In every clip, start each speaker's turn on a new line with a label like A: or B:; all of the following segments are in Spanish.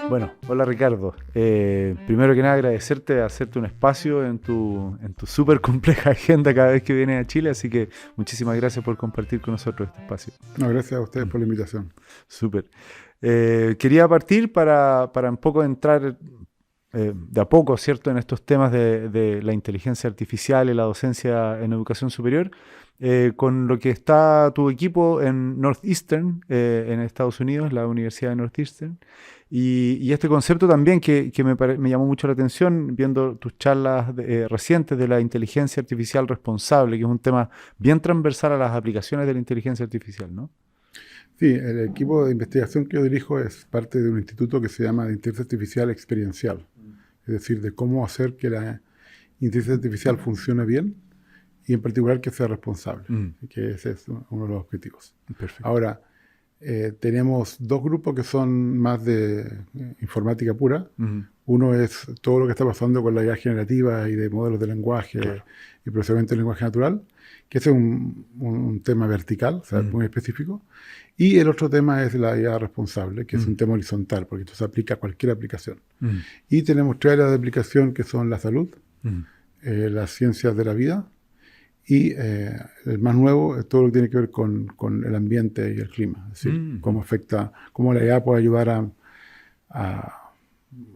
A: Bueno, hola Ricardo. Primero que nada agradecerte, hacerte un espacio en tu súper compleja agenda cada vez que vienes a Chile, así que muchísimas gracias por compartir con nosotros este espacio.
B: No, gracias a ustedes
A: Mm,
B: por la invitación.
A: Súper. Quería partir para un poco entrar de a poco, ¿cierto?, en estos temas de la inteligencia artificial y la docencia en educación superior, con lo que está tu equipo en Northeastern, en Estados Unidos, la Universidad de Northeastern, y este concepto también que me llamó mucho la atención viendo tus charlas recientes de la inteligencia artificial responsable, que es un tema bien transversal a las aplicaciones de la inteligencia artificial, ¿no?
B: Sí, el equipo de investigación que yo dirijo es parte de un instituto que se llama de Inteligencia Artificial Experiencial, es decir, de cómo hacer que la inteligencia artificial funcione bien y en particular que sea responsable,
A: Mm,
B: que ese es uno de los objetivos.
A: perfecto.
B: Ahora, tenemos dos grupos que son más de informática pura.
A: Ujú,
B: Uno es todo lo que está pasando con la IA generativa y de modelos de lenguaje
A: claro.
B: y procesamiento de lenguaje natural, que ese es un tema vertical, o sea,
A: Mm,
B: muy específico. Y el otro tema es la IA responsable, que es
A: mm,
B: un tema horizontal, porque esto se aplica a cualquier aplicación.
A: mm,
B: Y tenemos tres áreas de aplicación que son la salud,
A: mm,
B: las ciencias de la vida y el más nuevo es todo lo que tiene que ver con el ambiente y el clima, es decir,
A: mm,
B: cómo afecta, cómo la IA puede ayudar a-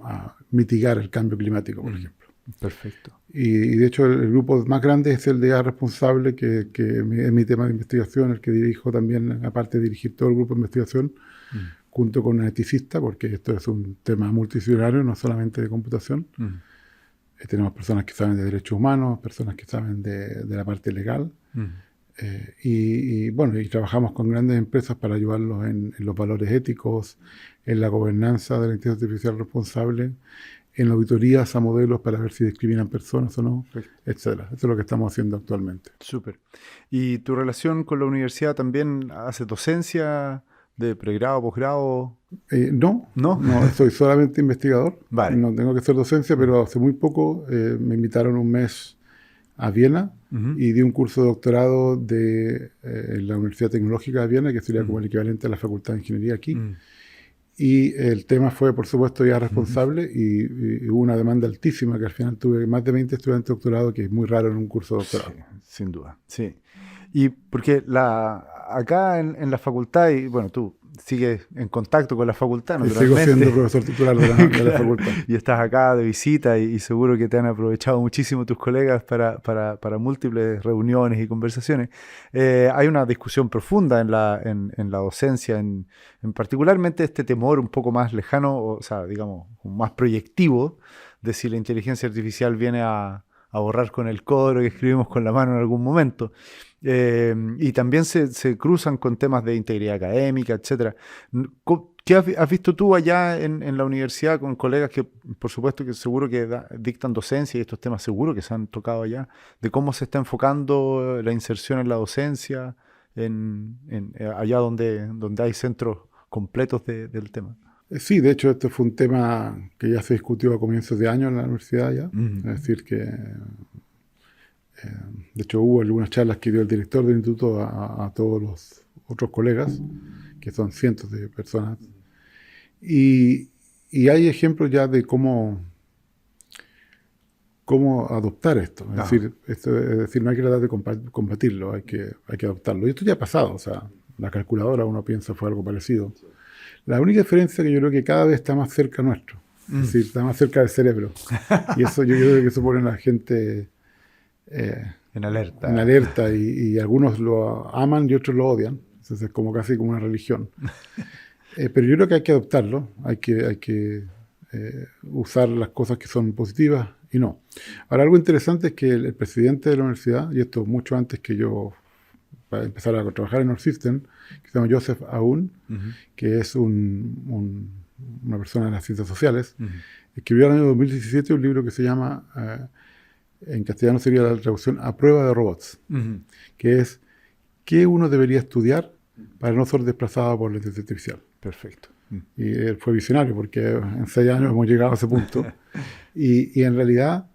B: a mitigar el cambio climático, por
A: mm.
B: ejemplo.
A: Perfecto.
B: Y de hecho el grupo más grande es el de IA responsable, que es mi tema de investigación, el que dirijo también, aparte de dirigir todo el grupo de investigación,
A: Mm,
B: junto con un eticista, porque esto es un tema multidisciplinario, no solamente de computación.
A: mm,
B: Tenemos personas que saben de derechos humanos, personas que saben de la parte legal,
A: mm,
B: bueno, y trabajamos con grandes empresas para ayudarlos en los valores éticos, en la gobernanza de la inteligencia artificial responsable, en auditorías a modelos para ver si discriminan personas o no,
A: perfecto.
B: etcétera. Eso es lo que estamos haciendo actualmente.
A: Súper. ¿Y tu relación con la universidad también hace docencia de pregrado, posgrado?
B: No,
A: ¿No?
B: no, soy solamente investigador,
A: Vale.
B: no tengo que hacer docencia,
A: Mm,
B: pero hace muy poco me invitaron un mes a Viena
A: ujú,
B: y di un curso de doctorado en la Universidad Tecnológica de Viena, que sería como
A: mm,
B: el equivalente a la Facultad de Ingeniería aquí.
A: mm,
B: Y el tema fue, por supuesto, ya
A: ujú.
B: responsable y hubo una demanda altísima, que al final tuve más de 20 estudiantes de doctorado, que es muy raro en un curso de
A: Sí,
B: doctorado.
A: sin duda. Sí. Y porque acá en la facultad, y bueno, tú sigues en contacto con la facultad,
B: Sigo siendo
A: naturalmente.
B: profesor titular de la
A: Claro,
B: facultad.
A: y estás acá de visita y seguro que te han aprovechado muchísimo tus colegas para múltiples reuniones y conversaciones. Hay una discusión profunda en la docencia, en particularmente este temor un poco más lejano, o sea, digamos, más proyectivo, de si la inteligencia artificial viene a borrar con el codo lo que escribimos con la mano en algún momento. Y también se cruzan con temas de integridad académica, etcétera. ¿Qué has visto tú allá en la universidad con colegas que, por supuesto, que seguro que dictan docencia y estos temas seguro que se han tocado allá, de cómo se está enfocando la inserción en la docencia allá donde hay centros completos del tema?
B: Sí, de hecho, este fue un tema que ya se discutió a comienzos de año en la universidad ya.
A: Mm,
B: Es decir, que de hecho hubo algunas charlas que dio el director del instituto a todos los otros colegas, que son cientos de personas. Y, y hay ejemplos ya de cómo adoptar esto.
A: ajá,
B: Es decir, no hay que tratar de combatirlo, hay que adoptarlo. Y esto ya ha pasado, o sea, la calculadora uno piensa fue algo parecido. La única diferencia es que yo creo que cada vez está más cerca nuestro, es
A: mm,
B: decir, está más cerca del cerebro. Y eso yo creo que eso pone a la gente eh,
A: en
B: en
A: alerta.
B: alerta y algunos lo aman y otros lo odian. Entonces es como casi como una religión. Pero yo creo que hay que adoptarlo, hay que usar las cosas que son positivas y no. Ahora, algo interesante es que el presidente de la universidad, y esto mucho antes que yo para empezar a trabajar en Northeastern, que se llama Joseph Aoun,
A: Ujú,
B: que es una persona de las ciencias sociales,
A: ujú,
B: escribió en el año 2017 un libro que se llama, en castellano sería la traducción A prueba de robots,
A: ujú.
B: que es qué uno debería estudiar para no ser desplazado por la inteligencia artificial.
A: Perfecto. Mm.
B: Y él fue visionario porque en 6 años hemos llegado a ese punto. Y en realidad,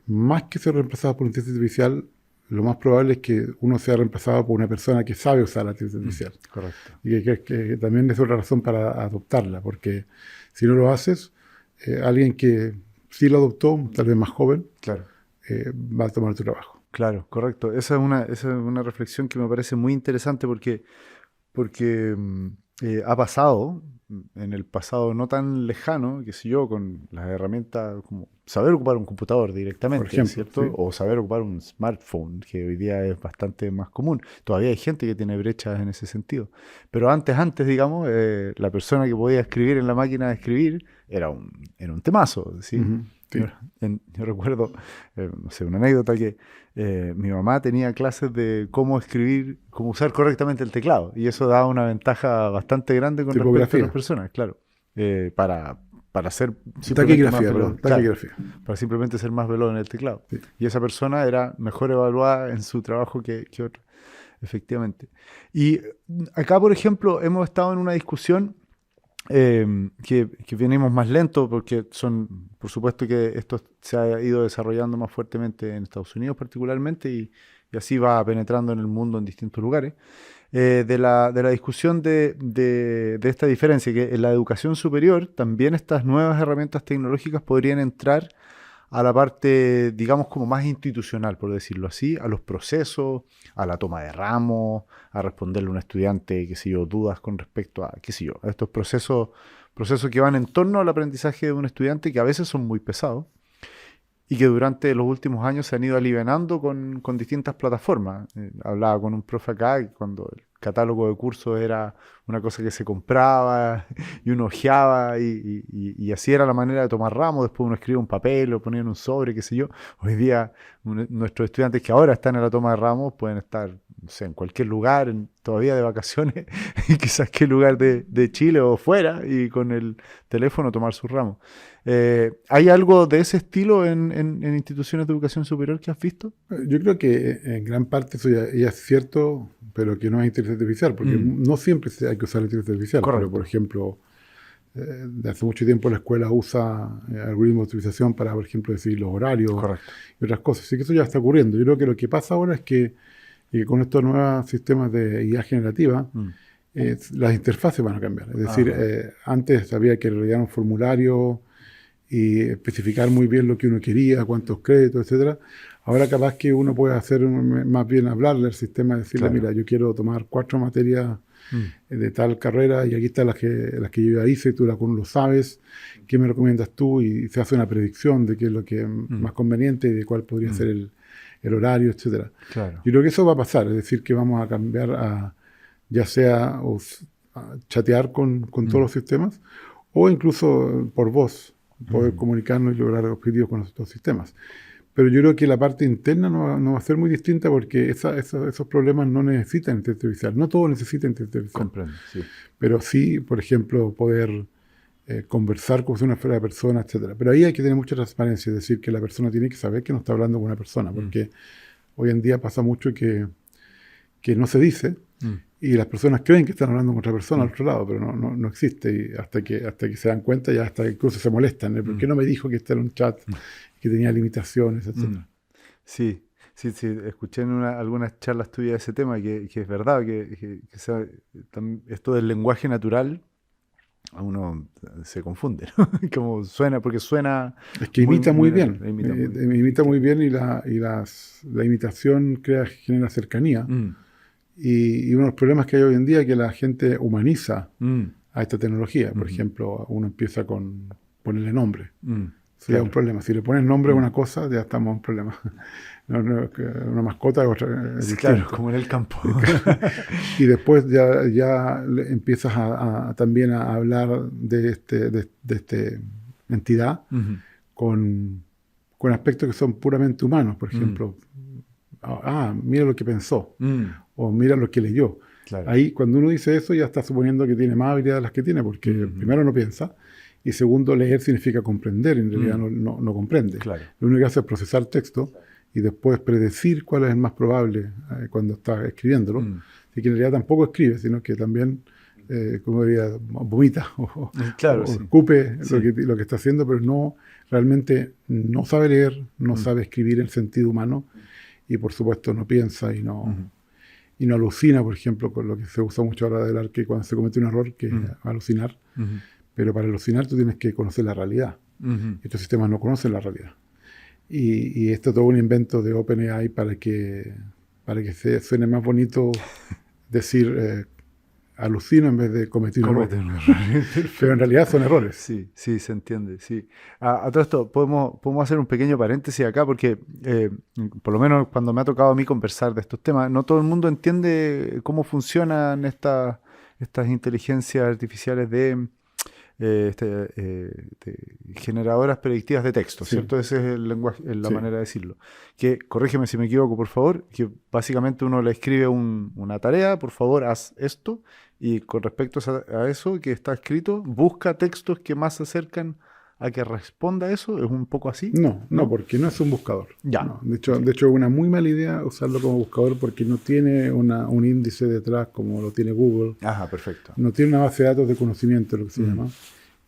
B: más que ser reemplazado por inteligencia artificial, lo más probable es que uno sea reemplazado por una persona que sabe usar la inteligencia artificial.
A: Correcto.
B: Y que también es otra razón para adoptarla, porque si no lo haces, alguien que sí lo adoptó, tal vez más joven,
A: Claro.
B: va a tomar tu trabajo.
A: Claro, correcto. Esa es una reflexión que me parece muy interesante porque ha pasado en el pasado no tan lejano, qué sé yo, con las herramientas como saber ocupar un computador directamente,
B: Por ejemplo,
A: ¿cierto?
B: sí.
A: O saber ocupar un smartphone, que hoy día es bastante más común. Todavía hay gente que tiene brechas en ese sentido. Pero antes, digamos, la persona que podía escribir en la máquina de escribir era un temazo, ¿sí?
B: Ujú, sí.
A: Yo recuerdo, no sé, una anécdota que mi mamá tenía clases de cómo escribir, cómo usar correctamente el teclado. Y eso daba una ventaja bastante grande con respecto a otras
B: Tipografía.
A: personas, claro. Para ser simplemente más
B: Taquigrafía,
A: veloz.
B: perdón.
A: Claro,
B: Taquigrafía.
A: para simplemente ser más veloz en el teclado.
B: Sí.
A: Y esa persona era mejor evaluada en su trabajo que otra, efectivamente. Y acá, por ejemplo, hemos estado en una discusión que venimos más lento porque por supuesto que esto se ha ido desarrollando más fuertemente en Estados Unidos particularmente y así va penetrando en el mundo en distintos lugares, de la discusión de esta diferencia, que en la educación superior también estas nuevas herramientas tecnológicas podrían entrar a la parte, digamos, como más institucional, por decirlo así, a los procesos, a la toma de ramos, a responderle a un estudiante, qué sé yo, dudas con respecto a, qué sé yo, a estos procesos que van en torno al aprendizaje de un estudiante que a veces son muy pesados y que durante los últimos años se han ido alivianando con distintas plataformas. Hablaba con un profe acá que cuando el catálogo de cursos era una cosa que se compraba y uno hojeaba y así era la manera de tomar ramos. Después uno escribía un papel, lo ponía en un sobre, qué sé yo. Hoy día nuestros estudiantes que ahora están en la toma de ramos pueden estar, no sé, en cualquier lugar, todavía de vacaciones, y quizás qué lugar de Chile o fuera, y con el teléfono tomar sus ramos. ¿Hay algo de ese estilo en instituciones de educación superior que has visto?
B: Yo creo que en gran parte eso ya es cierto, pero que no es inteligencia artificial, porque no siempre hay que usar la inteligencia artificial.
A: Correcto.
B: Pero, por ejemplo, de hace mucho tiempo la escuela usa algoritmos de optimización para, por ejemplo, decidir los horarios
A: Correcto.
B: y otras cosas. Así que eso ya está ocurriendo. Yo creo que lo que pasa ahora es que con estos nuevos sistemas de IA generativa, las interfaces van a cambiar. Es decir, antes había que rellenar un formulario y especificar muy bien lo que uno quería, cuántos créditos, etcétera. Ahora capaz que uno puede hacer más bien hablarle al sistema, decirle,
A: Claro.
B: mira, yo quiero tomar 4 materias de tal carrera y aquí están las que yo ya hice, tú lo sabes, ¿qué me recomiendas tú? Y se hace una predicción de qué es lo que es más conveniente y de cuál podría ser el horario, etcétera.
A: Claro.
B: Yo creo que eso va a pasar, es decir, que vamos a cambiar ya sea a chatear con todos los sistemas o incluso por voz, poder comunicarnos y lograr objetivos con estos sistemas. Pero yo creo que la parte interna no va a ser muy distinta porque esos problemas no necesitan inteligencia artificial. No todo necesita inteligencia artificial.
A: Comprendo, sí.
B: Pero sí, por ejemplo, poder conversar con una fuera persona, etcétera. Pero ahí hay que tener mucha transparencia, es decir, que la persona tiene que saber que no está hablando con una persona, porque hoy en día pasa mucho que no se dice y las personas creen que están hablando con otra persona al otro lado, pero no existe. Y hasta que se dan cuenta, ya hasta incluso se molestan. ¿Por qué no me dijo que este era un chat que tenía limitaciones, etcétera?
A: Sí, escuché en algunas charlas tuyas de ese tema, que es verdad, esto del lenguaje natural a uno se confunde, ¿no? Como suena, porque suena...
B: Es que imita muy bien.
A: Imita muy bien.
B: Y la imitación genera cercanía. Y uno de los problemas que hay hoy en día es que la gente humaniza a esta tecnología. Por ejemplo, uno empieza con ponerle nombre. Eso ya es un problema. Si le pones nombre a una cosa, ya estamos en un problema. Una mascota es otra.
A: Sí, claro, como en el campo.
B: Y después ya empiezas también a hablar de esta entidad con aspectos que son puramente humanos. Por ejemplo, mira lo que pensó o mira lo que leyó.
A: Claro.
B: Ahí, cuando uno dice eso, ya está suponiendo que tiene más habilidades de las que tiene, porque primero no piensa, y segundo, leer significa comprender, en realidad no comprende.
A: Claro.
B: Lo único que hace es procesar texto y después predecir cuál es el más probable cuando está escribiéndolo. Así que en realidad tampoco escribe, sino que también, como diría, vomita o escupe lo que está haciendo, pero realmente no sabe leer, no sabe escribir en sentido humano. y por supuesto no piensa y no,
A: Ujú.
B: y no alucina, por ejemplo, con lo que se usa mucho ahora del arte cuando se comete un error, que es
A: Ujú.
B: alucinar.
A: Ujú.
B: Pero para alucinar tú tienes que conocer la realidad.
A: Ujú.
B: Estos sistemas no conocen la realidad. Y esto es todo un invento de OpenAI para que suene más bonito decir alucino en vez de cometí un error.
A: Comete un error.
B: Pero en realidad son errores.
A: Sí, sí, se entiende, sí. A todo esto, podemos hacer un pequeño paréntesis acá porque, por lo menos cuando me ha tocado a mí conversar de estos temas, no todo el mundo entiende cómo funcionan estas inteligencias artificiales de generadoras predictivas de texto,
B: Sí,
A: ¿cierto? Ese es el lenguaje, la
B: sí.
A: manera de decirlo. Que, corrígeme si me equivoco, por favor, que básicamente uno le escribe una tarea, por favor, haz esto, y con respecto a eso que está escrito, busca textos que más se acercan a que responda a eso, es un poco así,
B: No, no,
A: ¿no?
B: porque no es un buscador.
A: Ya,
B: No. De hecho,
A: ok.
B: de hecho, es una muy mala idea usarlo como buscador porque no tiene un índice detrás como lo tiene Google.
A: Ajá, perfecto.
B: No tiene una base de datos de conocimiento, lo que se
A: Mm,
B: llama.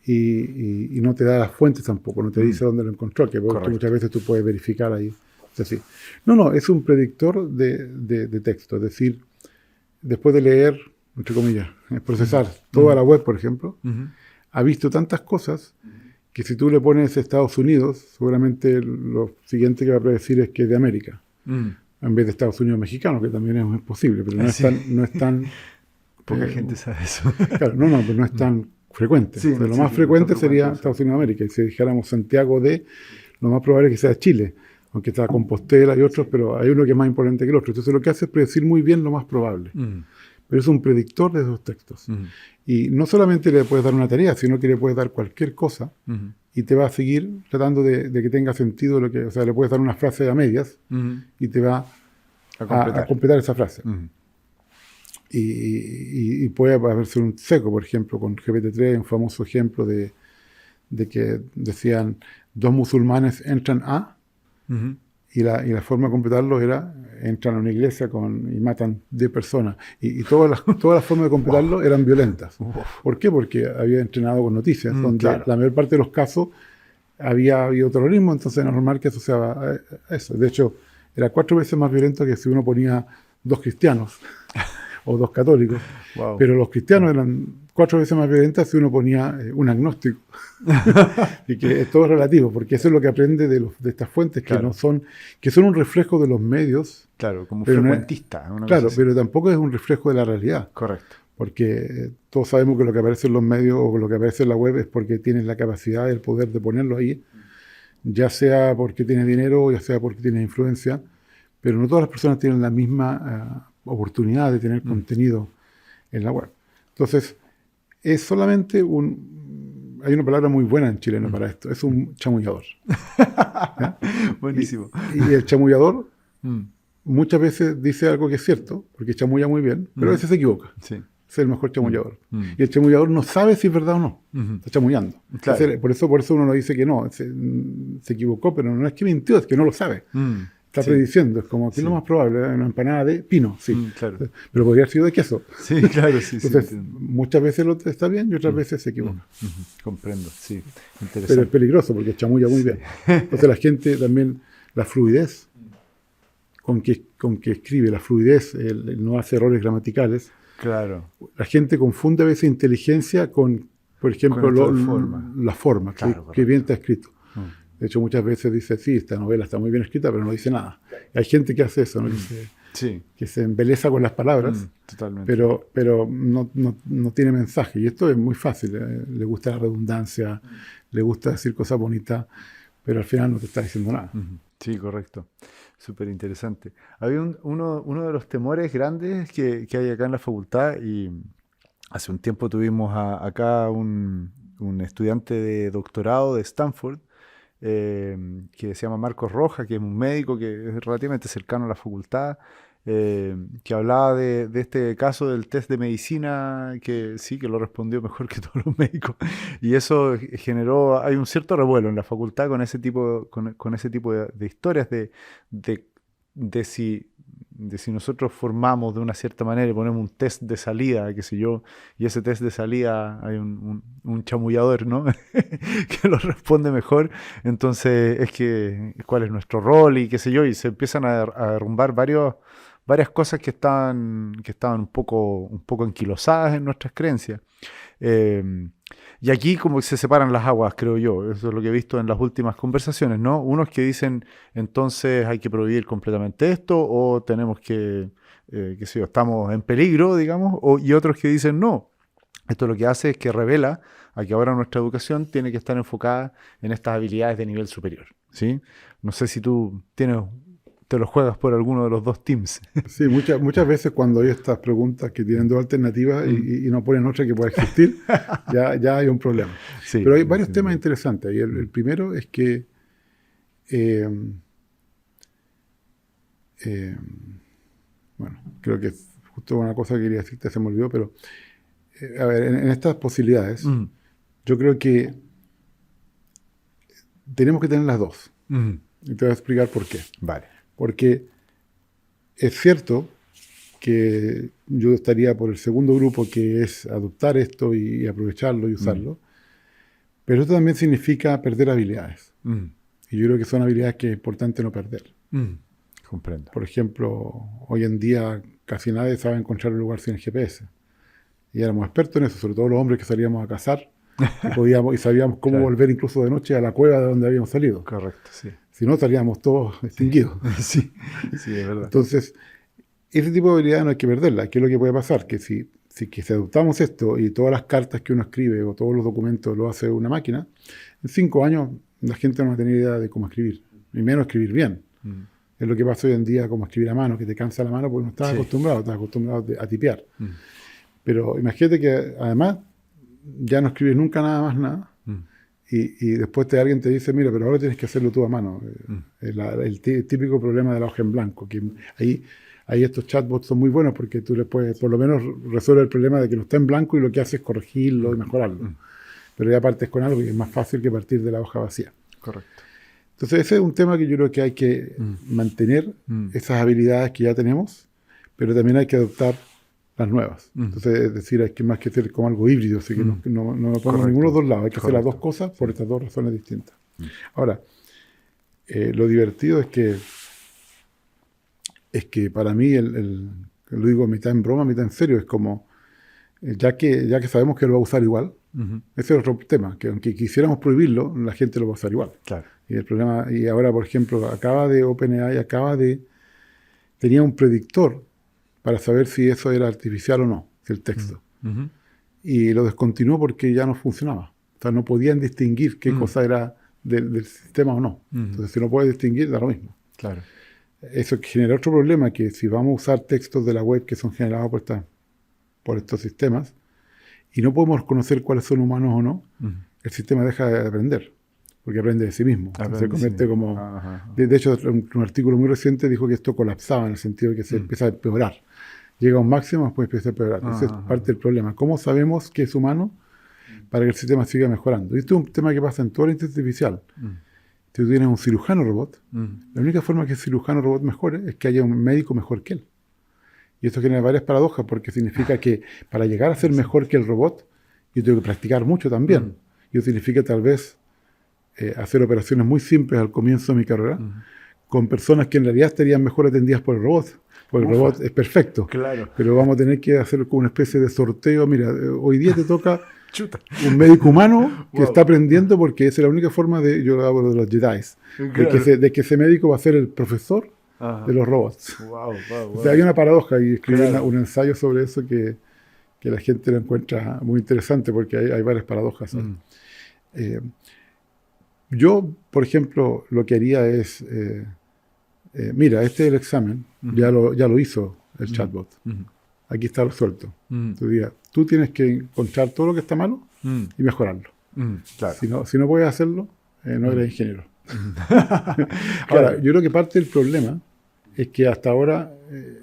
B: Y no te da las fuentes tampoco, no te
A: mm,
B: dice dónde lo encontró, que muchas
A: correcto.
B: veces tú puedes verificar ahí. Es así. No, no, es un predictor de texto. Es decir, después de leer, entre comillas,
A: Ujú,
B: procesar toda
A: ujú,
B: la web, por ejemplo,
A: ujú,
B: ha visto tantas cosas que si tú le pones Estados Unidos, seguramente lo siguiente que va a predecir es que es de América,
A: mm.
B: en vez de Estados Unidos mexicano, que también es posible, pero
A: Sí,
B: no es tan,
A: poca
B: eh,
A: gente sabe eso.
B: claro, no, no, pero no es
A: Mm.
B: tan frecuente.
A: Sí,
B: O sea, lo
A: sí,
B: más
A: sí, no está
B: frecuente
A: frecuente
B: sería
A: usarlo.
B: Estados Unidos de América, y si dijéramos Santiago de, lo más probable es que sea Chile, aunque está Compostela y otros, pero hay uno que es más importante que el otro. Entonces lo que hace es predecir muy bien lo más probable,
A: Mm,
B: pero es un predictor de esos textos.
A: mm,
B: Y no solamente le puedes dar una tarea, sino que le puedes dar cualquier cosa
A: mm,
B: y te va a seguir tratando de que tenga sentido lo que, o sea, le puedes dar una frase a medias
A: mm.
B: y te va
A: A
B: a
A: completar.
B: completar esa frase.
A: Mm,
B: Y puede haberse un seco, por ejemplo, con GPT-3, un famoso ejemplo de que decían dos musulmanes entran a,
A: ujú.
B: y la forma de completarlo era entran a una iglesia y matan 10 personas. Y todas las formas de
A: Wow.
B: completarlo eran violentas.
A: Uf.
B: ¿Por qué? Porque había entrenado con noticias, donde
A: Claro.
B: la mayor parte de los casos había habido terrorismo, entonces era normal que asociaba a eso. De hecho, era 4 veces más violento que si uno ponía dos cristianos o dos católicos,
A: Wow.
B: pero los cristianos eran 4 veces más violentas si uno ponía un agnóstico. Y que es todo relativo, porque eso es lo que aprende de estas fuentes
A: Claro,
B: que son un reflejo de los medios,
A: claro, como
B: pero no es,
A: frecuentista, una cosa
B: claro,
A: así.
B: pero tampoco es un reflejo de la realidad,
A: Correcto.
B: porque todos sabemos que lo que aparece en los medios o lo que aparece en la web es porque tienes la capacidad y el poder de ponerlo ahí, ya sea porque tienes dinero o ya sea porque tienes influencia, pero no todas las personas tienen la misma oportunidad de tener
A: Mm.
B: contenido en la web. Entonces, es solamente hay una palabra muy buena en chileno para esto, es un chamullador. ¿Ya? Y,
A: Buenísimo.
B: y el chamullador
A: Mm,
B: muchas veces dice algo que es cierto, porque chamulla muy bien, pero a
A: ujú.
B: veces se equivoca.
A: Sí.
B: Es el mejor
A: Mm,
B: chamullador.
A: mm,
B: Y el chamullador no sabe si es verdad o no.
A: ujú.
B: Está chamullando.
A: Claro.
B: Entonces, por eso uno no dice que no, se equivocó, pero no es que mintió, es que no lo sabe.
A: Mm,
B: Está
A: sí,
B: prediciendo, es como que es lo
A: sí.
B: más probable, una empanada de pino, sí.
A: Claro.
B: Pero podría haber sido de queso.
A: Sí, claro, sí, sí,
B: Entonces,
A: entiendo.
B: muchas veces lo está bien y otras
A: Mm,
B: veces se equivoca.
A: ujú. Comprendo, sí.
B: Pero es
A: Interesante.
B: peligroso porque chamulla muy
A: Sí.
B: bien. Entonces la gente también, la fluidez con que escribe, la fluidez, el no hace errores gramaticales,
A: Claro.
B: la gente confunde a veces inteligencia con, por ejemplo,
A: Con esto de forma.
B: la forma,
A: Claro,
B: que bien
A: correcto.
B: está escrito.
A: Mm,
B: De hecho, muchas veces dice, sí, esta novela está muy bien escrita, pero no dice nada. Y hay gente que hace eso, ¿no?
A: Sí.
B: Que se embeleza con las palabras,
A: Totalmente.
B: pero no tiene mensaje. Y esto es muy fácil. Le gusta la redundancia, le gusta decir cosas bonitas, pero al final no te está diciendo nada.
A: Ujú. Sí, correcto. Súper interesante. Había uno de los temores grandes que hay acá en la facultad y hace un tiempo tuvimos acá un estudiante de doctorado de Stanford que se llama Marcos Roja, que es un médico que es relativamente cercano a la facultad, que hablaba de este caso del test de medicina, que sí, que lo respondió mejor que todos los médicos. Y eso generó, hay un cierto revuelo en la facultad con ese tipo, con ese tipo de historias de si de si nosotros formamos de una cierta manera y ponemos un test de salida, qué sé yo, y ese test de salida hay un chamullador, ¿no? que lo responde mejor, entonces es que cuál es nuestro rol y qué sé yo, y se empiezan a derrumbar varias cosas que estaban un poco enquilosadas en nuestras creencias. Eh, y aquí como que se separan las aguas, creo yo. Eso es lo que he visto en las últimas conversaciones, ¿no? Unos que dicen, entonces hay que prohibir completamente esto, o tenemos qué sé yo, estamos en peligro, digamos, y otros que dicen, no. Esto lo que hace es que revela a que ahora nuestra educación tiene que estar enfocada en estas habilidades de nivel superior, ¿sí? No sé si tú te lo juegas por alguno de los dos teams.
B: Sí, muchas veces cuando hay estas preguntas que tienen dos alternativas y no ponen otra que pueda existir, ya hay un problema.
A: Sí,
B: Pero hay varios
A: sin
B: temas
A: duda.
B: interesantes. Y el primero es que, eh, eh, bueno, creo que es justo una cosa que quería decirte, se me olvidó, pero a ver, en estas posibilidades,
A: Mm,
B: yo creo que tenemos que tener las dos.
A: mm.
B: Y te voy a explicar por qué.
A: Vale.
B: Porque es cierto que yo estaría por el segundo grupo, que es adoptar esto y aprovecharlo y usarlo, pero esto también significa perder habilidades.
A: Mm,
B: Y yo creo que son habilidades que es importante no perder.
A: mm. Comprendo.
B: Por ejemplo, hoy en día casi nadie sabe encontrar un lugar sin el GPS. Y éramos expertos en eso, sobre todo los hombres que salíamos a cazar y sabíamos cómo
A: Claro.
B: volver incluso de noche a la cueva de donde habíamos salido.
A: Correcto, sí.
B: Si no, estaríamos todos extinguidos.
A: Sí, sí, es verdad.
B: Entonces, ese tipo de habilidades no hay que perderla. ¿Qué es lo que puede pasar? Que si adoptamos esto y todas las cartas que uno escribe o todos los documentos lo hace una máquina, en 5 años la gente no va a tener idea de cómo escribir, ni menos escribir bien.
A: Mm,
B: Es lo que pasa hoy en día como escribir a mano, que te cansa la mano porque no estás
A: Sí.
B: estás acostumbrado a tipear.
A: mm,
B: Pero imagínate que además ya no escribes nunca nada más nada
A: mm,
B: y después alguien te dice, mira, pero ahora tienes que hacerlo tú a mano. El típico problema de la hoja en blanco, que ahí estos chatbots son muy buenos porque tú les puedes, por lo menos resuelve el problema de que no está en blanco y lo que hace es corregirlo y mejorarlo. Pero ya partes con algo que es más fácil que partir de la hoja vacía.
A: Correcto.
B: Entonces ese es un tema que yo creo que hay que mantener esas habilidades que ya tenemos, pero también hay que adoptar las nuevas. Entonces, es decir, hay que más que hacer como algo híbrido, así que no me pongo en ninguno de los dos lados, hay que hacer las dos cosas por estas dos razones distintas. Ahora, lo divertido es que para mí, lo digo mitad en broma, mitad en serio, es como, ya que sabemos que lo va a usar igual, ese es otro tema, que aunque quisiéramos prohibirlo, la gente lo va a usar igual.
A: Claro.
B: Y el problema, y ahora, por ejemplo, OpenAI tenía un predictor para saber si eso era artificial o no, si el texto. Y lo descontinuó porque ya no funcionaba. O sea, no podían distinguir qué cosa era del sistema o no. Entonces, si no puedes distinguir, da lo mismo.
A: Claro.
B: Eso genera otro problema, que si vamos a usar textos de la web que son generados por estos sistemas, y no podemos conocer cuáles son humanos o no, el sistema deja de aprender, porque aprende de sí mismo. Se convierte como... De hecho, un artículo muy reciente dijo que esto colapsaba en el sentido de que se empieza a empeorar. Llega a un máximo, después empieza a empeorar. Ese es parte del problema. ¿Cómo sabemos que es humano para que el sistema siga mejorando? Y esto es un tema que pasa en toda la inteligencia artificial. Si tú tienes un cirujano robot, la única forma que el cirujano robot mejore es que haya un médico mejor que él. Y esto genera varias paradojas, porque significa que para llegar a ser mejor que el robot, yo tengo que practicar mucho también. Y eso significa tal vez hacer operaciones muy simples al comienzo de mi carrera, con personas que en realidad estarían mejor atendidas por el robot. Porque el robot es perfecto.
A: Claro.
B: Pero vamos a tener que hacer como una especie de sorteo. Mira, hoy día te toca un médico humano que está aprendiendo, porque esa es la única forma yo hablo de los Jedi, de que ese médico va a ser el profesor de los robots. O sea, hay una paradoja, y escribí un ensayo sobre eso que la gente lo encuentra muy interesante, porque hay varias paradojas. Yo, por ejemplo, lo que haría es, mira, este es el examen, ya lo hizo el chatbot. Aquí está resuelto. Tú tienes que encontrar todo lo que está malo y mejorarlo.
A: Claro.
B: Si no puedes hacerlo, no eres ingeniero. Ahora, yo creo que parte del problema es que hasta ahora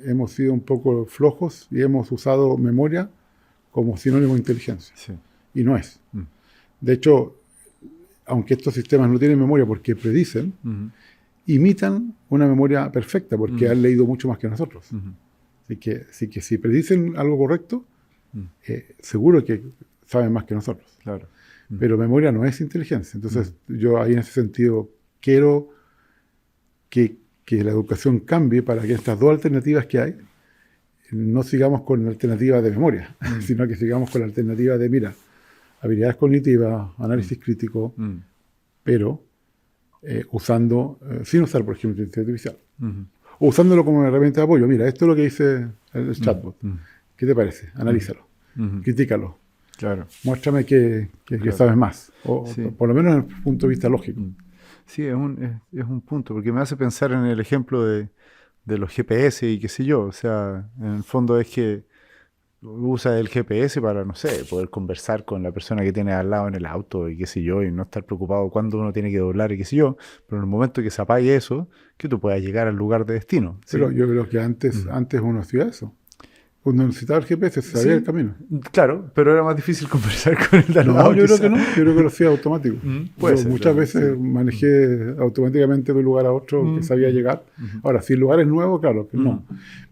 B: hemos sido un poco flojos y hemos usado memoria como sinónimo de inteligencia.
A: Sí.
B: Y no es. De hecho, aunque estos sistemas no tienen memoria porque predicen, imitan una memoria perfecta porque han leído mucho más que nosotros. Así que si predicen algo correcto, seguro que saben más que nosotros.
A: Claro.
B: Pero memoria no es inteligencia. Entonces, yo ahí en ese sentido quiero que la educación cambie para que estas dos alternativas que hay, no sigamos con la alternativa de memoria, sino que sigamos con la alternativa de, mira, habilidades cognitivas, análisis crítico, pero usando, sin usar, por ejemplo, inteligencia artificial. O usándolo como una herramienta de apoyo. Mira, esto es lo que dice el chatbot. ¿Qué te parece? Analízalo. Critícalo.
A: Claro.
B: Muéstrame que sabes más. O por lo menos desde el punto de vista lógico.
A: Sí, es un punto, porque me hace pensar en el ejemplo de los GPS y qué sé yo. O sea, en el fondo es que usa el GPS para, no sé, poder conversar con la persona que tiene al lado en el auto y qué sé yo, y no estar preocupado cuándo uno tiene que doblar y qué sé yo. Pero en el momento que se apague eso, que tú puedas llegar al lugar de destino.
B: Pero
A: ¿sí?
B: yo creo que antes uno hacía eso. Cuando necesitaba el GPS, se sabía el camino.
A: Claro, pero era más difícil conversar con el de al
B: No,
A: lado.
B: yo creo que no. Yo creo que lo hacía automático.
A: Puede ser,
B: muchas veces manejé automáticamente de un lugar a otro que sabía llegar. Ahora, si el lugar es nuevo, claro que no.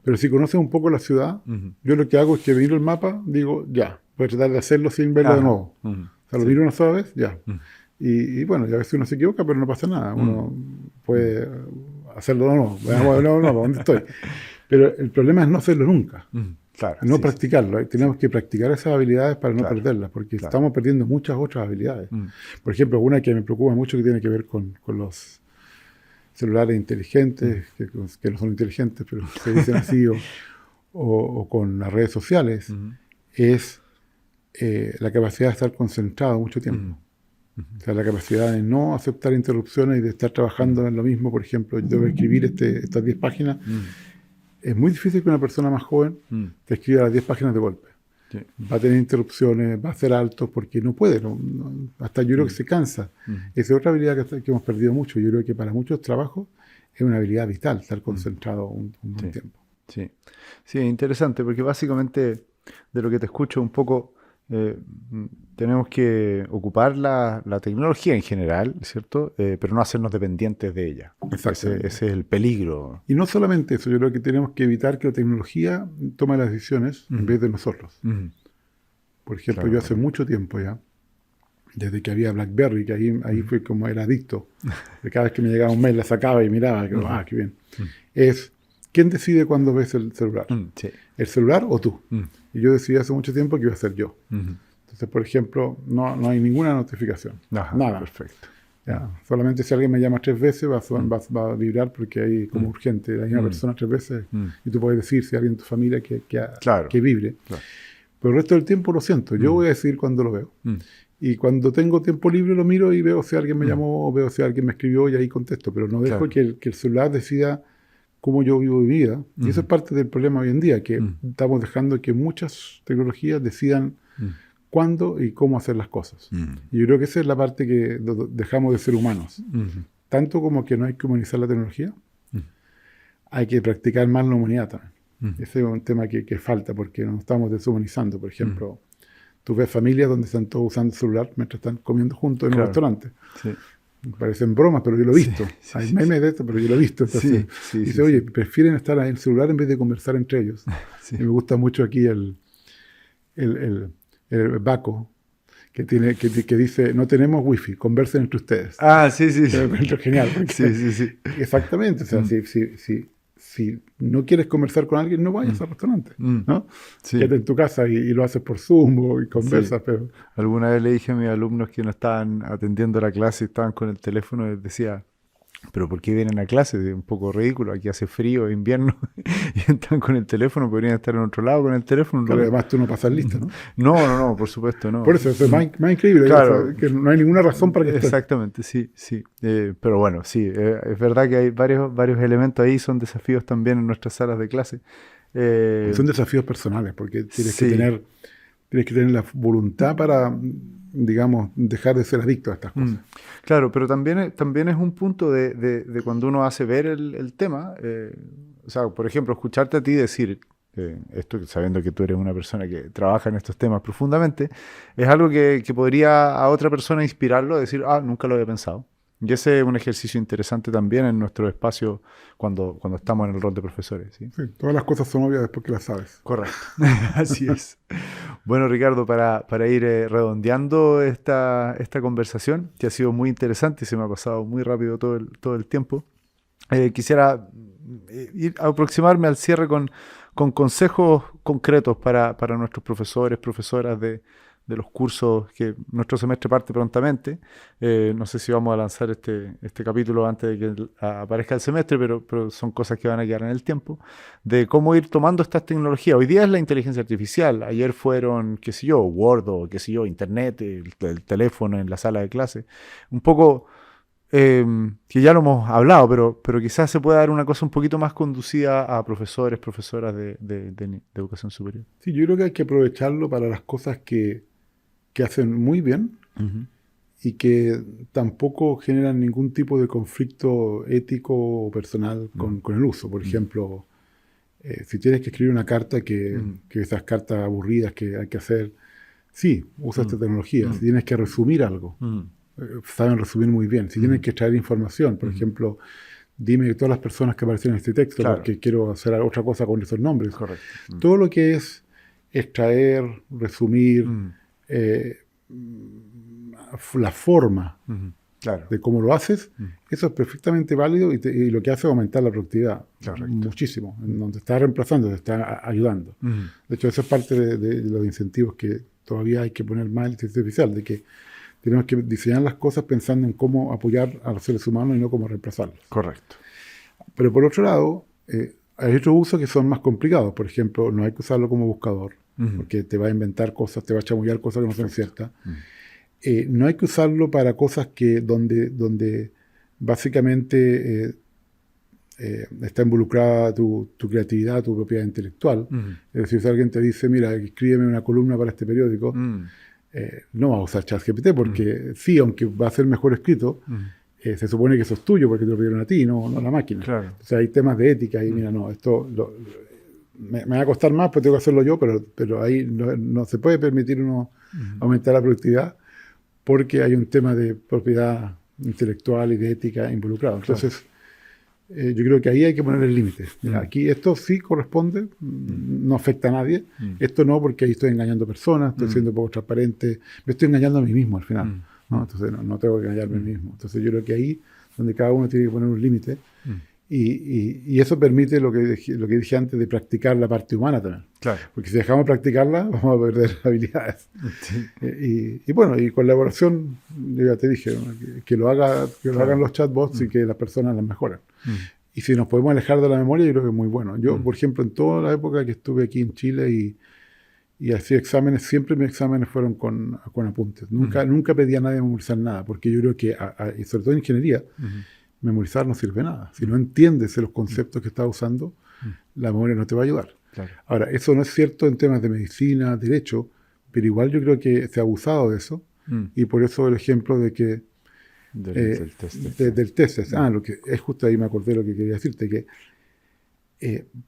B: Pero si conoces un poco la ciudad, yo lo que hago es que miro el mapa, digo, ya, voy a tratar de hacerlo sin verlo de nuevo. O sea, lo miro una sola vez, ya. Y bueno, ya a veces uno se equivoca, pero no pasa nada. Uno puede hacerlo de nuevo. Veamos de nuevo, ¿dónde estoy? Pero el problema es no hacerlo nunca.
A: Claro,
B: no practicarlo. Tenemos que practicar esas habilidades para no perderlas, porque estamos perdiendo muchas otras habilidades. Por ejemplo, una que me preocupa mucho que tiene que ver con los celulares inteligentes, que no son inteligentes, pero se dicen así, o con las redes sociales, es la capacidad de estar concentrado mucho tiempo. O sea, la capacidad de no aceptar interrupciones y de estar trabajando en lo mismo. Por ejemplo, yo debo escribir estas 10 páginas. Es muy difícil que una persona más joven te escriba las 10 páginas de golpe. Sí. Va a tener interrupciones, va a hacer altos porque no puede. Hasta yo creo que se cansa. Esa es otra habilidad que hemos perdido mucho. Yo creo que para muchos trabajos es una habilidad vital estar concentrado un buen tiempo.
A: Sí, es interesante porque básicamente de lo que te escucho un poco tenemos que ocupar la tecnología en general, ¿cierto? Pero no hacernos dependientes de ella. Ese es el peligro.
B: Y no solamente eso, yo creo que tenemos que evitar que la tecnología tome las decisiones en vez de nosotros. Por ejemplo, yo hace mucho tiempo ya, desde que había BlackBerry, que ahí fue como era adicto. Cada vez que me llegaba un mail la sacaba y miraba, que, qué bien. Es, ¿quién decide cuándo ves el celular? ¿El celular o tú? Y yo decidí hace mucho tiempo que iba a ser yo. Entonces, por ejemplo, no hay ninguna notificación. Nada.
A: Perfecto.
B: Ya, solamente si alguien me llama 3 veces va a vibrar porque hay como urgente. Hay una persona 3 veces y tú puedes decir si hay alguien en tu familia que vibre. Claro. Pero el resto del tiempo lo siento. Yo voy a decidir cuándo lo veo. Y cuando tengo tiempo libre lo miro y veo si alguien me llamó o veo si alguien me escribió y ahí contesto. Pero no dejo que el celular decida cómo yo vivo mi vida. Y eso es parte del problema hoy en día, que estamos dejando que muchas tecnologías decidan cuándo y cómo hacer las cosas. Y yo creo que esa es la parte que dejamos de ser humanos. Tanto como que no hay que humanizar la tecnología, hay que practicar más la humanidad también. Ese es un tema que falta, porque nos estamos deshumanizando. Por ejemplo, tú ves familias donde están todos usando el celular mientras están comiendo juntos en un restaurante. Me parecen bromas, pero yo lo he visto. Hay memes de esto, pero yo lo he visto. Entonces, dice, oye, prefieren estar en el celular en vez de conversar entre ellos. Y me gusta mucho aquí el Baco, que dice, no tenemos wifi, conversen entre ustedes.
A: Sí.
B: Me encuentro genial. Exactamente. O sea, si no quieres conversar con alguien, no vayas al restaurante. ¿no? Quédate en tu casa y lo haces por Zoom y conversas. Pero...
A: Alguna vez le dije a mis alumnos que no estaban atendiendo la clase y estaban con el teléfono, les decía, ¿pero por qué vienen a clase? Es un poco ridículo, aquí hace frío, invierno, y están con el teléfono, podrían estar en otro lado con el teléfono.
B: Claro, además tú no pasas lista, ¿no?
A: No, por supuesto, no.
B: Por eso es más increíble, claro, que no hay ninguna razón para que
A: exactamente, sí. Pero bueno, sí, es verdad que hay varios elementos ahí, son desafíos también en nuestras salas de clase.
B: Son desafíos personales, porque tienes que tener la voluntad para, digamos, dejar de ser adicto a estas cosas.
A: Claro, pero también es un punto de cuando uno hace ver el tema, o sea, por ejemplo, escucharte a ti decir esto, sabiendo que tú eres una persona que trabaja en estos temas profundamente, es algo que podría a otra persona inspirarlo a decir, nunca lo había pensado. Y ese es un ejercicio interesante también en nuestro espacio cuando estamos en el rol de profesores. ¿Sí?
B: Sí, todas las cosas son obvias después que las sabes.
A: Correcto, así es. Bueno, Ricardo, para ir redondeando esta conversación, que ha sido muy interesante y se me ha pasado muy rápido todo el tiempo, quisiera aproximarme al cierre con consejos concretos para nuestros profesores, profesoras de los cursos que nuestro semestre parte prontamente. No sé si vamos a lanzar este capítulo antes de que aparezca el semestre, pero son cosas que van a quedar en el tiempo, de cómo ir tomando estas tecnologías. Hoy día es la inteligencia artificial, ayer fueron, qué sé yo, Word o qué sé yo, Internet, el teléfono en la sala de clase. Un poco que ya lo hemos hablado, pero quizás se pueda dar una cosa un poquito más conducida a profesores, profesoras de educación superior.
B: Sí, yo creo que hay que aprovecharlo para las cosas que hacen muy bien
A: Ujú.
B: y que tampoco generan ningún tipo de conflicto ético o personal con el uso. Por ejemplo, si tienes que escribir una carta que esas cartas aburridas que hay que hacer, sí, usa esta tecnología. Si tienes que resumir algo, saben resumir muy bien. Si tienes que extraer información, por ejemplo, dime todas las personas que aparecen en este texto,
A: Claro.
B: porque quiero hacer otra cosa con esos nombres.
A: Correcto.
B: Todo lo que es extraer, resumir, la forma
A: Claro.
B: de cómo lo haces, eso es perfectamente válido y lo que hace es aumentar la productividad
A: Correcto.
B: muchísimo, en donde está reemplazando, te está ayudando. De hecho, eso es parte de los incentivos que todavía hay que poner más en la inteligencia artificial, de que tenemos que diseñar las cosas pensando en cómo apoyar a los seres humanos y no cómo reemplazarlos.
A: Correcto.
B: Pero por otro lado, hay otros usos que son más complicados. Por ejemplo, no hay que usarlo como buscador, porque te va a inventar cosas, te va a chamullar cosas que no son ciertas. No hay que usarlo para cosas donde básicamente está involucrada tu creatividad, tu propiedad intelectual. Es decir, si alguien te dice, mira, escríbeme una columna para este periódico, no vas a usar ChatGPT porque sí, aunque va a ser mejor escrito, se supone que eso es tuyo porque te lo pidieron a ti, no a la máquina.
A: Claro.
B: O sea, hay temas de ética y mira, no, esto me va a costar más, pues tengo que hacerlo yo, pero ahí no se puede permitir uno aumentar la productividad porque hay un tema de propiedad intelectual y de ética involucrado. Entonces, yo creo que ahí hay que poner el límite. Aquí esto sí corresponde, no afecta a nadie. Esto no, porque ahí estoy engañando personas, estoy siendo poco transparente, me estoy engañando a mí mismo al final. ¿no? Entonces no tengo que engañarme a mí mismo. Entonces yo creo que ahí donde cada uno tiene que poner un límite y eso permite lo que dije antes de practicar la parte humana también.
A: Claro.
B: Porque si dejamos de practicarla vamos a perder habilidades. Y bueno, y con la evaluación, yo ya te dije, ¿no? que lo hagan los chatbots y que las personas las mejoren. Y si nos podemos alejar de la memoria, yo creo que es muy bueno. Yo, por ejemplo, en toda la época que estuve aquí en Chile y hacía exámenes, siempre mis exámenes fueron con apuntes. Nunca pedí a nadie memorizar nada, porque yo creo que, y sobre todo en ingeniería, memorizar no sirve nada. Si no entiendes los conceptos que estás usando, la memoria no te va a ayudar.
A: Claro.
B: Ahora, eso no es cierto en temas de medicina, derecho, pero igual yo creo que se ha abusado de eso, y por eso el ejemplo de que
A: Del test.
B: del test. Lo que es justo ahí me acordé lo que quería decirte, que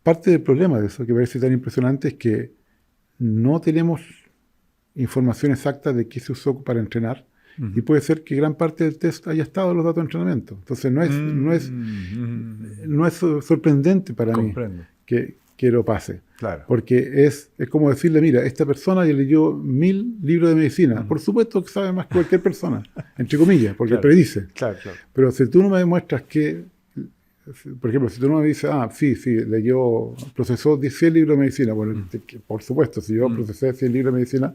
B: parte del problema de eso, que parece tan impresionante, es que no tenemos información exacta de qué se usó para entrenar, y puede ser que gran parte del test haya estado en los datos de entrenamiento. Entonces no es sorprendente para
A: Comprendo.
B: mí que lo pase.
A: Claro.
B: Porque es como decirle, mira, esta persona ya leyó 1000 libros de medicina. Por supuesto que sabe más que cualquier persona, entre comillas, porque
A: Claro.
B: predice.
A: Claro.
B: Pero si tú no me demuestras que, por ejemplo, si tú no me dices, sí, procesó 100 libros de medicina, bueno, por supuesto, si yo procesé 100 libros de medicina,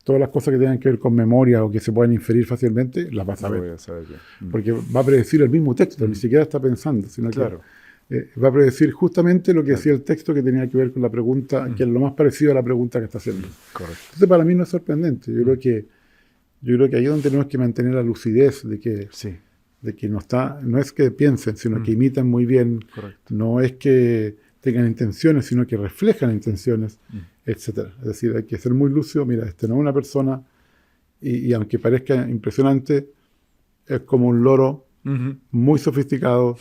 B: todas las cosas que tengan que ver con memoria o que se puedan inferir fácilmente, las vas a ver. Porque va a predecir el mismo texto, ni siquiera está pensando, sino
A: Claro.
B: que va a predecir justamente lo que decía el texto que tenía que ver con la pregunta, que es lo más parecido a la pregunta que está haciendo.
A: Correcto.
B: Entonces, para mí no es sorprendente. Yo creo que ahí es donde tenemos que mantener la lucidez de que
A: Sí.
B: no es que piensen, sino que imitan muy bien.
A: Correcto.
B: No es que tengan intenciones, sino que reflejan intenciones, etcétera. Es decir, hay que ser muy lúcido. Mira, no es una persona, y aunque parezca impresionante, es como un loro muy sofisticado,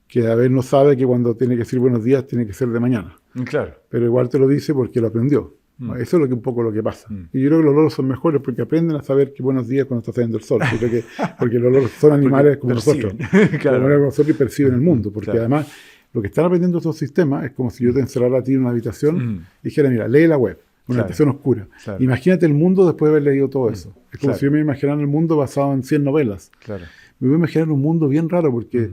B: que a veces no sabe que cuando tiene que decir buenos días, tiene que ser de mañana.
A: Claro.
B: Pero igual te lo dice porque lo aprendió. Eso es un poco lo que pasa. Y yo creo que los loros son mejores porque aprenden a saber que buenos días cuando está saliendo el sol. Yo creo que, porque los loros son animales como nosotros.
A: Claro.
B: Como nosotros y perciben el mundo. Porque además, lo que están aprendiendo estos sistemas es como si yo te encerrara a ti en una habitación y dijera, mira, lee la web. Una habitación oscura. Claro. Imagínate el mundo después de haber leído todo eso. Es como si yo me imaginara el mundo basado en 100 novelas.
A: Claro.
B: Me voy a imaginar un mundo bien raro porque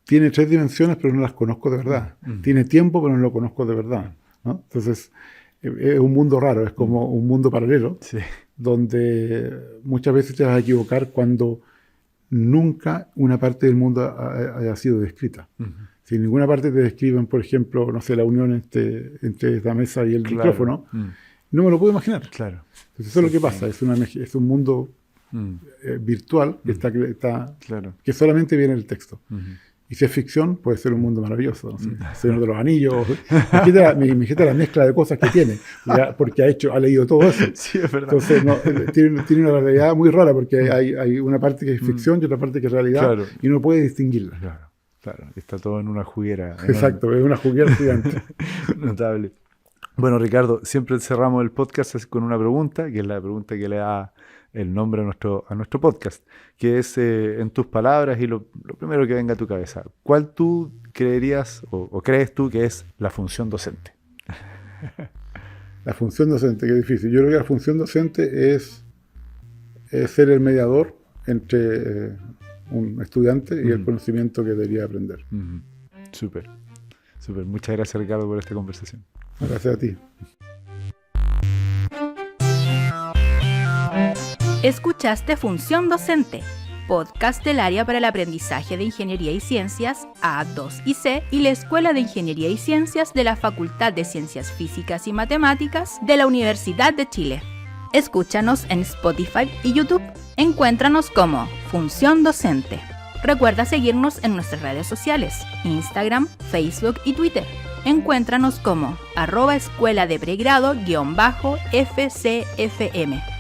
B: tiene 3 dimensiones, pero no las conozco de verdad. Tiene tiempo, pero no lo conozco de verdad, ¿no? Entonces, es un mundo raro, es como un mundo paralelo, donde muchas veces te vas a equivocar cuando nunca una parte del mundo haya sido descrita. Si en ninguna parte te describen, por ejemplo, no sé, la unión entre esta mesa y el micrófono, no me lo puedo imaginar.
A: Claro.
B: Entonces, eso es lo que pasa, es un mundo virtual que solamente viene el texto. Y si es ficción, puede ser un mundo maravilloso. No sé, el Señor de los Anillos. Imagínate la mezcla de cosas que tiene, porque ha leído todo eso.
A: Sí, es verdad.
B: Entonces, tiene una realidad muy rara, porque hay una parte que es ficción y otra parte que es realidad, y uno puede distinguirla.
A: Claro, está todo en una juguera.
B: Exacto, es una juguera gigante.
A: Notable. Bueno, Ricardo, siempre cerramos el podcast con una pregunta, que es la pregunta que le da el nombre a nuestro podcast, que es en tus palabras y lo primero que venga a tu cabeza. ¿Cuál tú creerías o crees tú que es la función docente?
B: La función docente, qué difícil. Yo creo que la función docente es ser el mediador entre un estudiante y el conocimiento que debería aprender.
A: Súper. Muchas gracias, Ricardo, por esta conversación.
B: Gracias a ti.
C: Escuchaste Función Docente, podcast del Área para el Aprendizaje de Ingeniería y Ciencias, A2IC, y la Escuela de Ingeniería y Ciencias de la Facultad de Ciencias Físicas y Matemáticas de la Universidad de Chile. Escúchanos en Spotify y YouTube. Encuéntranos como Función Docente. Recuerda seguirnos en nuestras redes sociales, Instagram, Facebook y Twitter. Encuéntranos como @escuela de pregrado_FCFM.